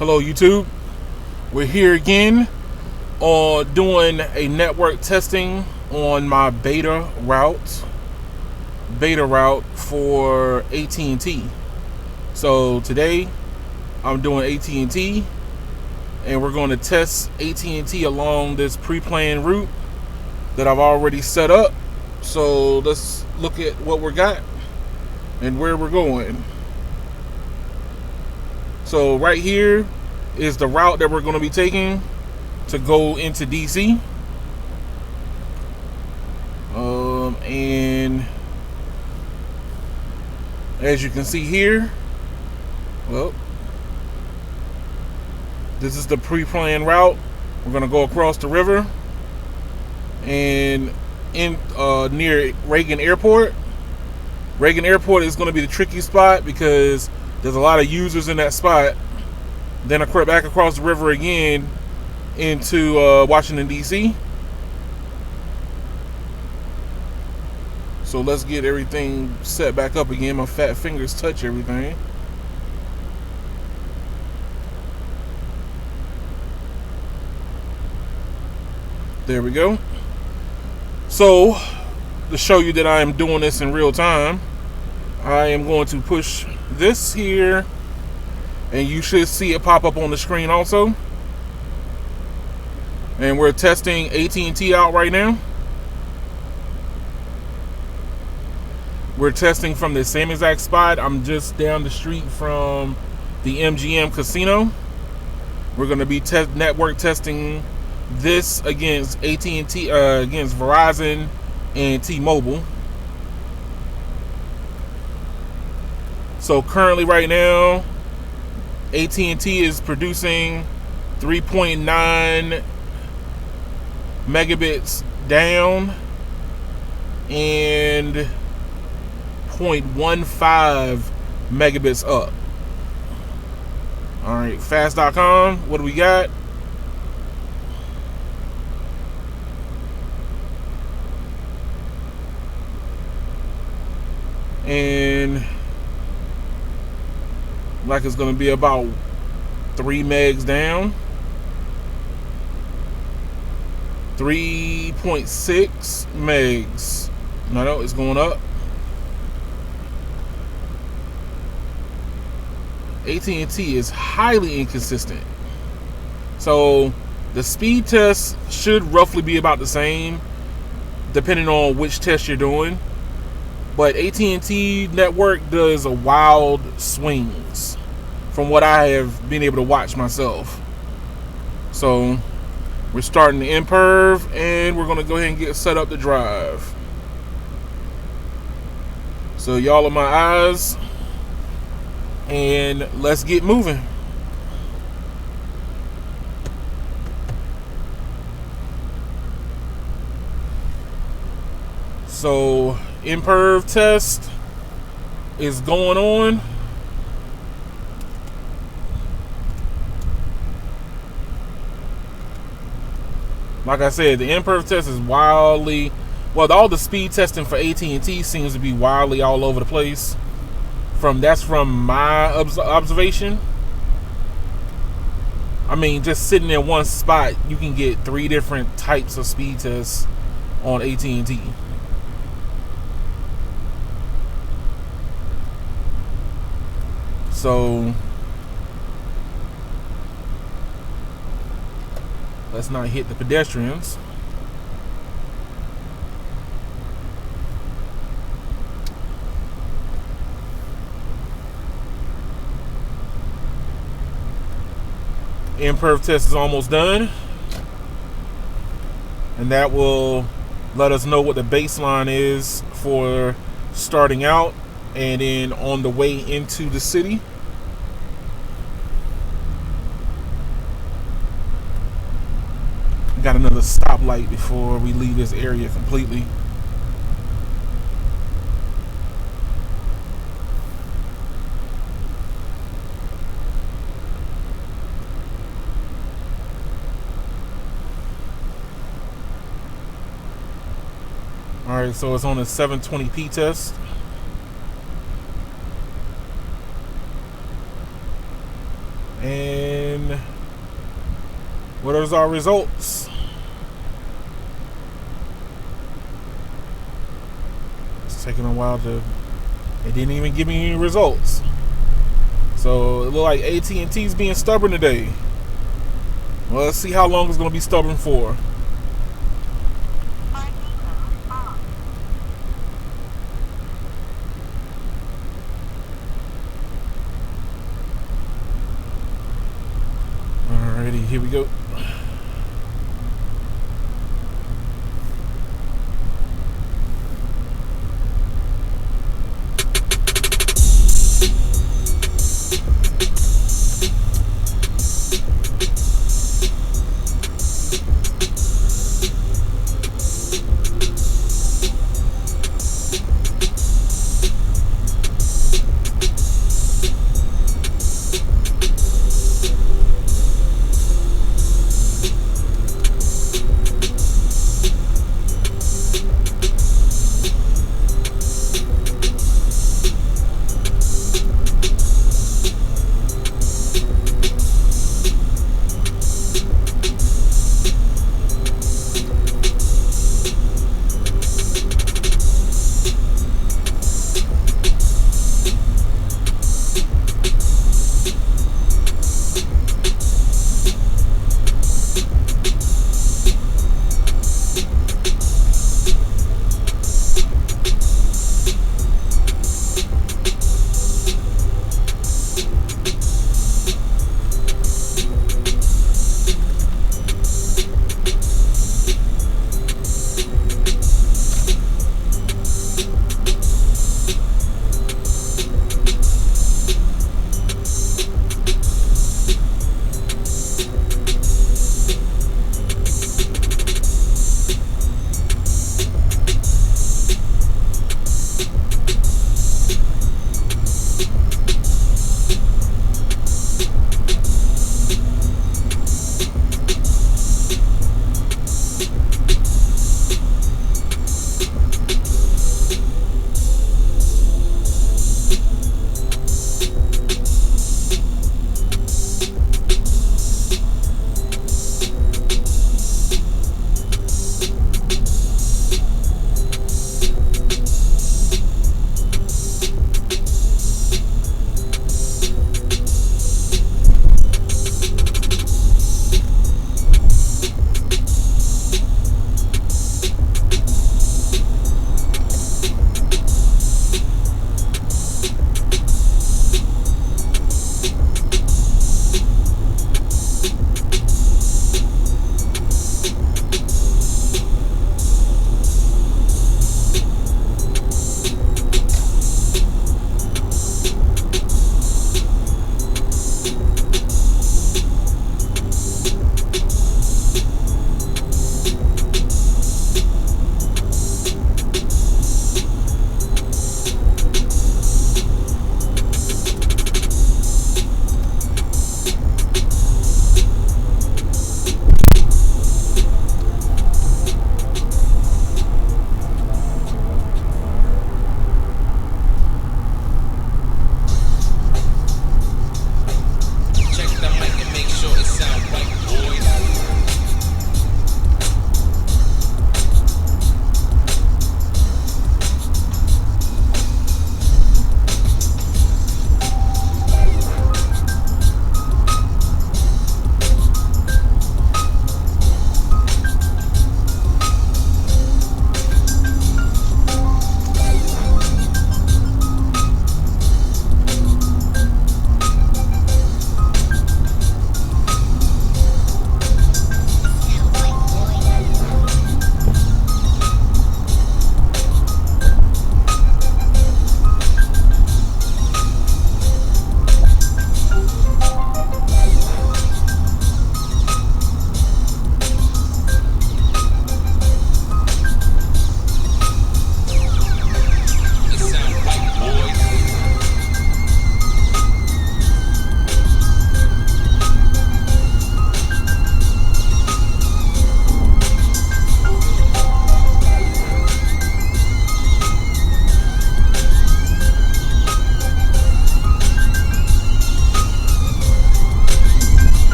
Hello YouTube. We're here again on doing a network testing on my beta route for AT&T. So today I'm doing AT&T and we're going to test AT&T along this pre-planned route that I've already set up. So let's look at what we got and where we're going. So right here is the route that we're going to be taking to go into DC. And as you can see here, well, this is the pre-planned route. We're going to go across the river and in near Reagan Airport. Reagan Airport is going to be the tricky spot because there's a lot of users in that spot. Then I crept back across the river again into Washington, D.C. So let's get everything set back up again. My fat fingers touch everything. There we go. So to show you that I am doing this in real time, I am going to push this here and you should see it pop up on the screen also. And we're testing AT&T out right now. We're testing from the same exact spot. I'm just down the street from the MGM casino. We're going to be network testing this against AT&T, against Verizon and T-Mobile. So currently right now, AT&T is producing 3.9 megabits down and 0.15 megabits up. All right, fast.com, what do we got? And like it's going to be about 3 megs down, 3.6 megs. No, it's going up. AT&T is highly inconsistent. So the speed test should roughly be about the same depending on which test you're doing. But AT&T network does a wild swings from what I have been able to watch myself. So we're starting the imperv and we're going to go ahead and get set up to drive. So y'all are my eyes and let's get moving. So imperv test is going on. Like I said, the imperv test is wildly, well, all the speed testing for AT&T seems to be wildly all over the place. That's from my observation. I mean, just sitting in one spot, you can get 3 different types of speed tests on AT&T. So let's not hit the pedestrians. Imperv test is almost done. And that will let us know what the baseline is for starting out and then on the way into the city. Got another stoplight before we leave this area completely. Alright, so it's on a 720p test. And What is our results? It's taking a while to. It didn't even give me any results. So it looked like AT&T's being stubborn today. Well, let's see how long it's going to be stubborn for. Alrighty, here we go.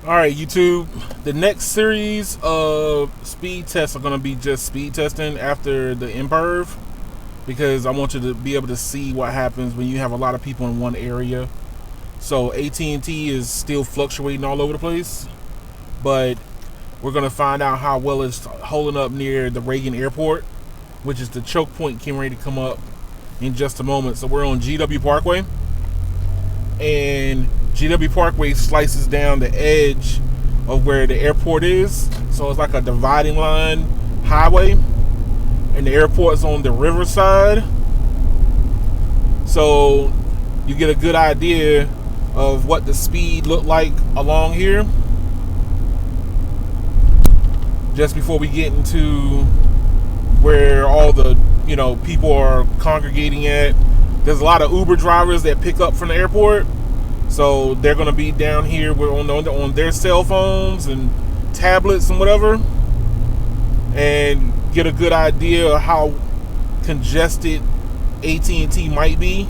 All right, YouTube. The next series of speed tests are going to be just speed testing after the imperv, because I want you to be able to see what happens when you have a lot of people in one area. So AT&T is still fluctuating all over the place, but we're going to find out how well it's holding up near the Reagan Airport, which is the choke point getting ready to come up in just a moment. So we're on GW Parkway, and GW Parkway slices down the edge of where the airport is. So it's like a dividing line highway, and the airport's on the riverside. So you get a good idea of what the speed looked like along here. Just before we get into where all the people are congregating at, there's a lot of Uber drivers that pick up from the airport. So they're going to be down here on their cell phones and tablets and whatever, and get a good idea of how congested AT&T might be.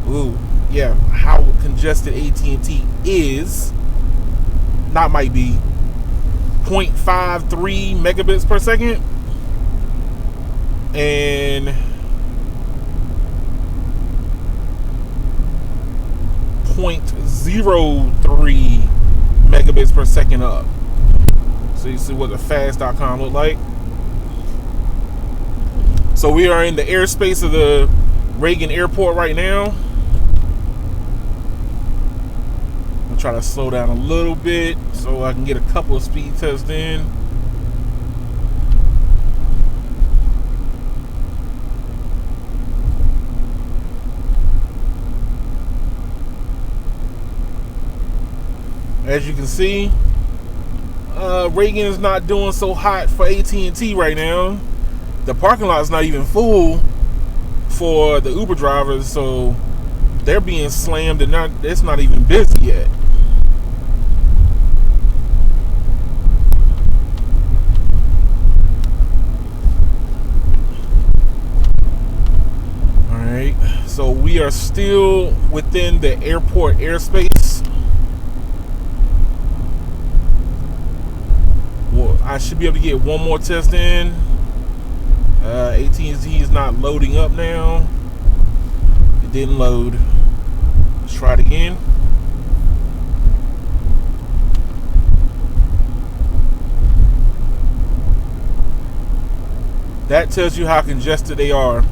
Ooh, yeah, how congested AT&T is. Not might be. 0.53 megabits per second. And 0.03 megabits per second up. So you see what the fast.com look like. So we are in the airspace of the Reagan Airport right now. I'll try to slow down a little bit so I can get a couple of speed tests in. As you can see, Reagan is not doing so hot for AT&T right now. The parking lot is not even full for the Uber drivers, so they're being slammed and it's not even busy yet. Alright, so we are still within the airport airspace. I should be able to get one more test in. AT&T is not loading up now. It didn't load. Let's try it again. That tells you how congested they are.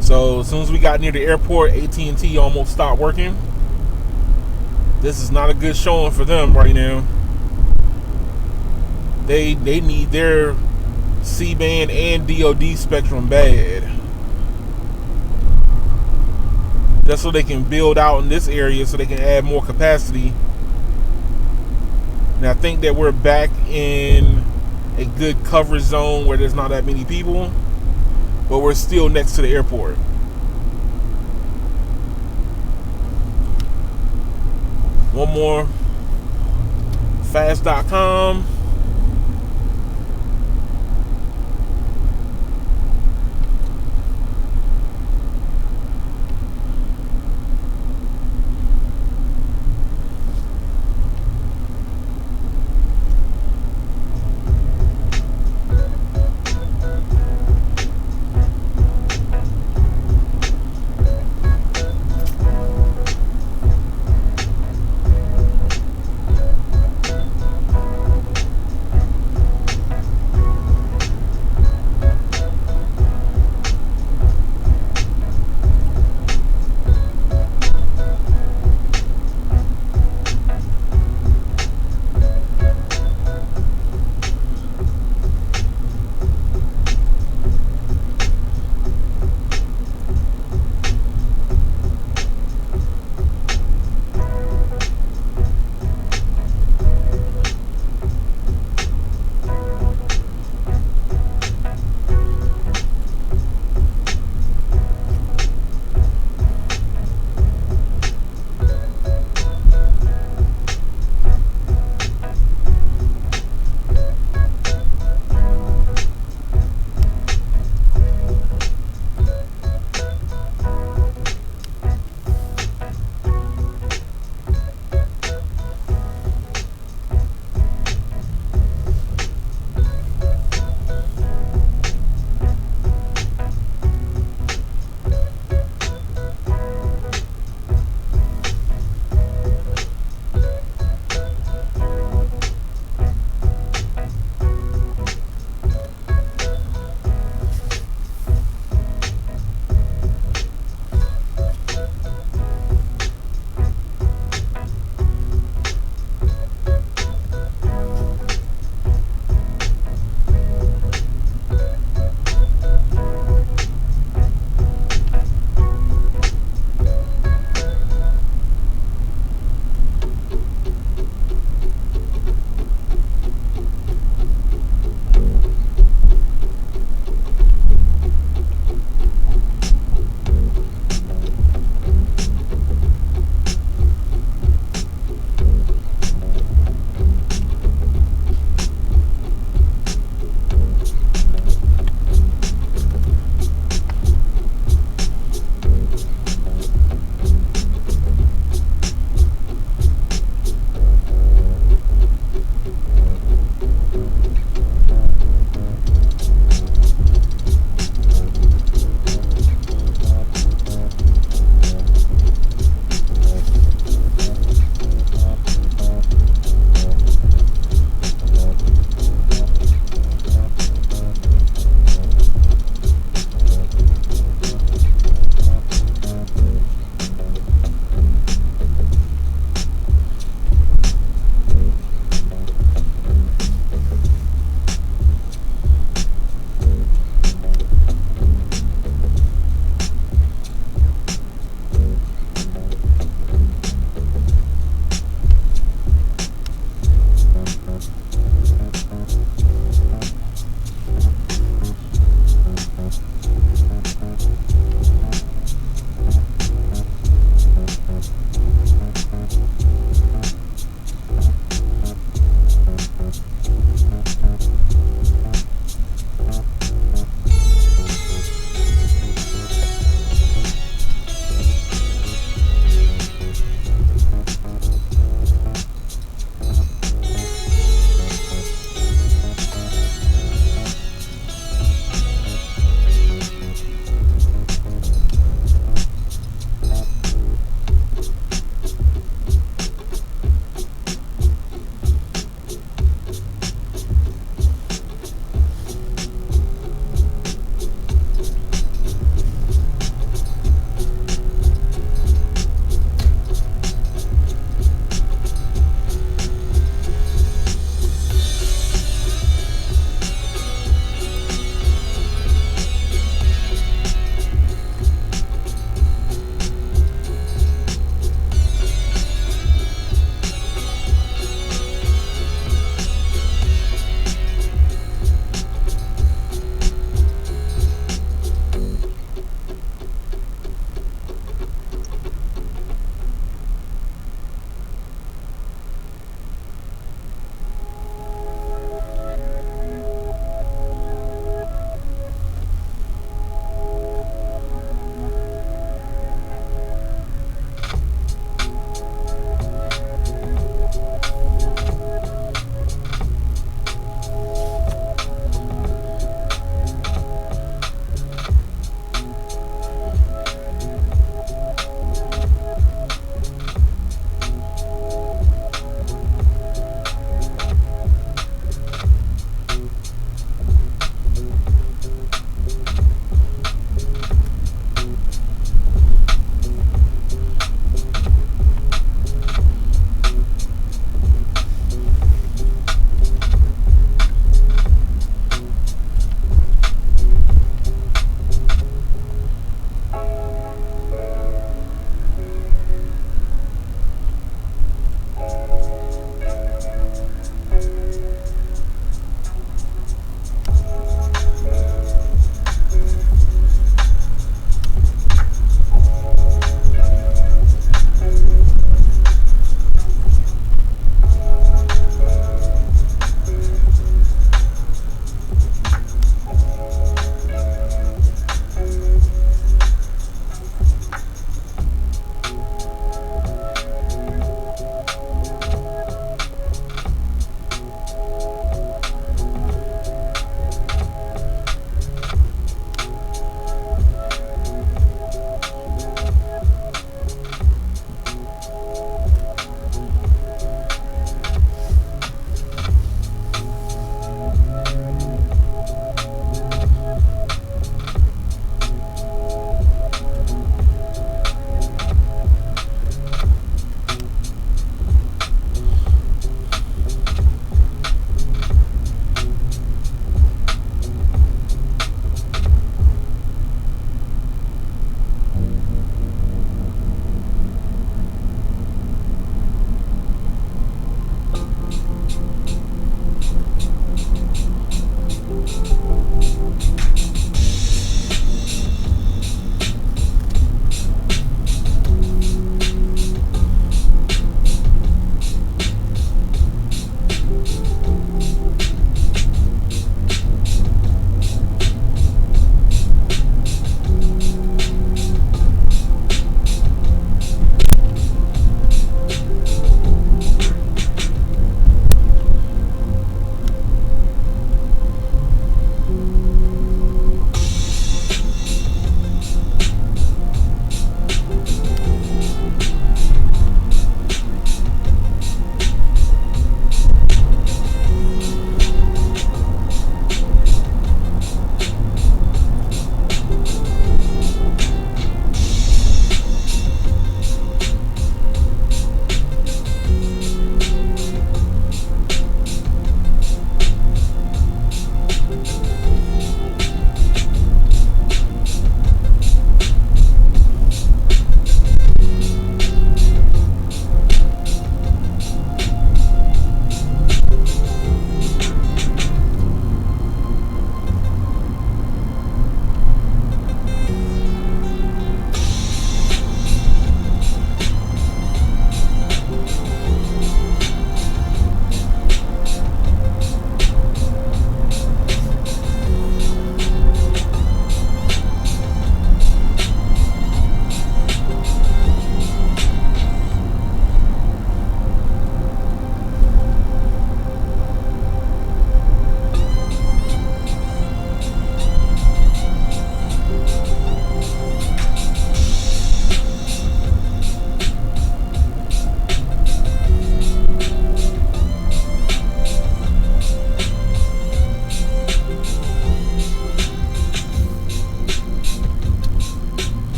So as soon as we got near the airport, AT&T almost stopped working. This is not a good showing for them right now. They need their C-band and DoD spectrum bad, just so they can build out in this area so they can add more capacity. And I think that we're back in a good coverage zone where there's not that many people, but we're still next to the airport. One more. Fast.com.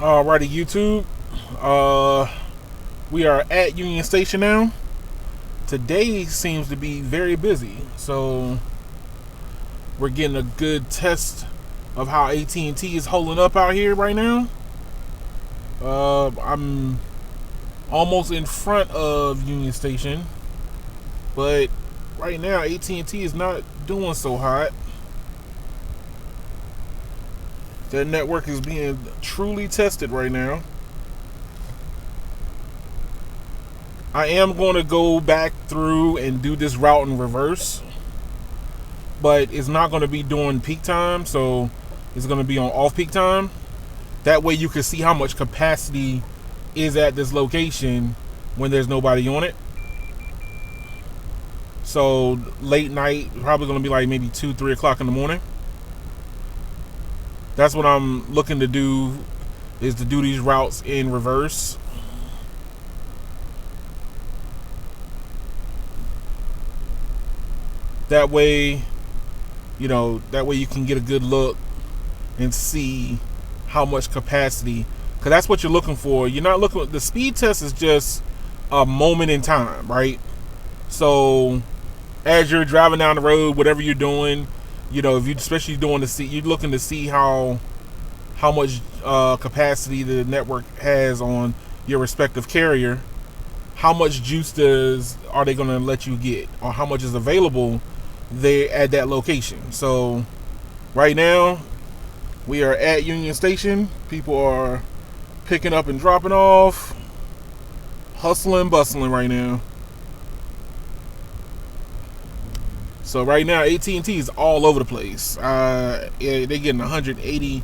Alrighty, YouTube. We are at Union Station now. Today seems to be very busy, so we're getting a good test of how AT&T is holding up out here right now. I'm almost in front of Union Station, but right now AT&T is not doing so hot. Their network is being truly tested right now. I am going to go back through and do this route in reverse, but it's not going to be during peak time, so it's going to be on off-peak time. That way you can see how much capacity is at this location when there's nobody on it. So late night, probably going to be like maybe 2-3 o'clock in the morning. That's what I'm looking to do, is to do these routes in reverse. That way, that way you can get a good look and see how much capacity, because that's what you're looking for. You're not looking, the speed test is just a moment in time, right? So as you're driving down the road, whatever you're doing, if you especially doing the you're looking to see how much capacity the network has on your respective carrier. How much juice are they going to let you get, or how much is available there at that location. So right now we are at Union Station. People are picking up and dropping off, hustling, bustling right now. So right now AT&T is all over the place. They're getting 180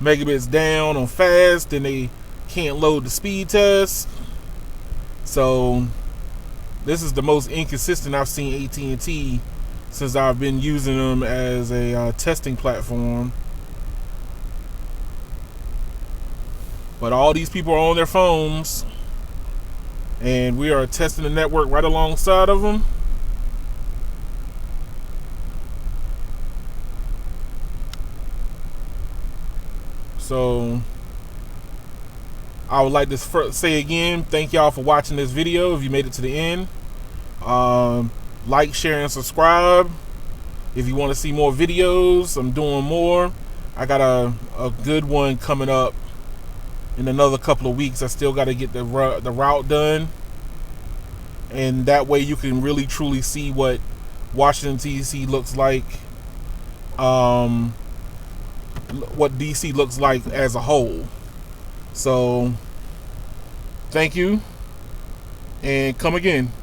megabits down on fast, then they can't load the speed test. So this is the most inconsistent I've seen AT&T since I've been using them as a testing platform. But all these people are on their phones, and we are testing the network right alongside of them. So I would like to say again, thank y'all for watching this video. If you made it to the end, like, share, and subscribe. If you want to see more videos, I'm doing more. I got a good one coming up in another couple of weeks. I still got to get the route done, and that way you can really truly see what Washington DC looks like, what DC looks like as a whole. So thank you, and come again.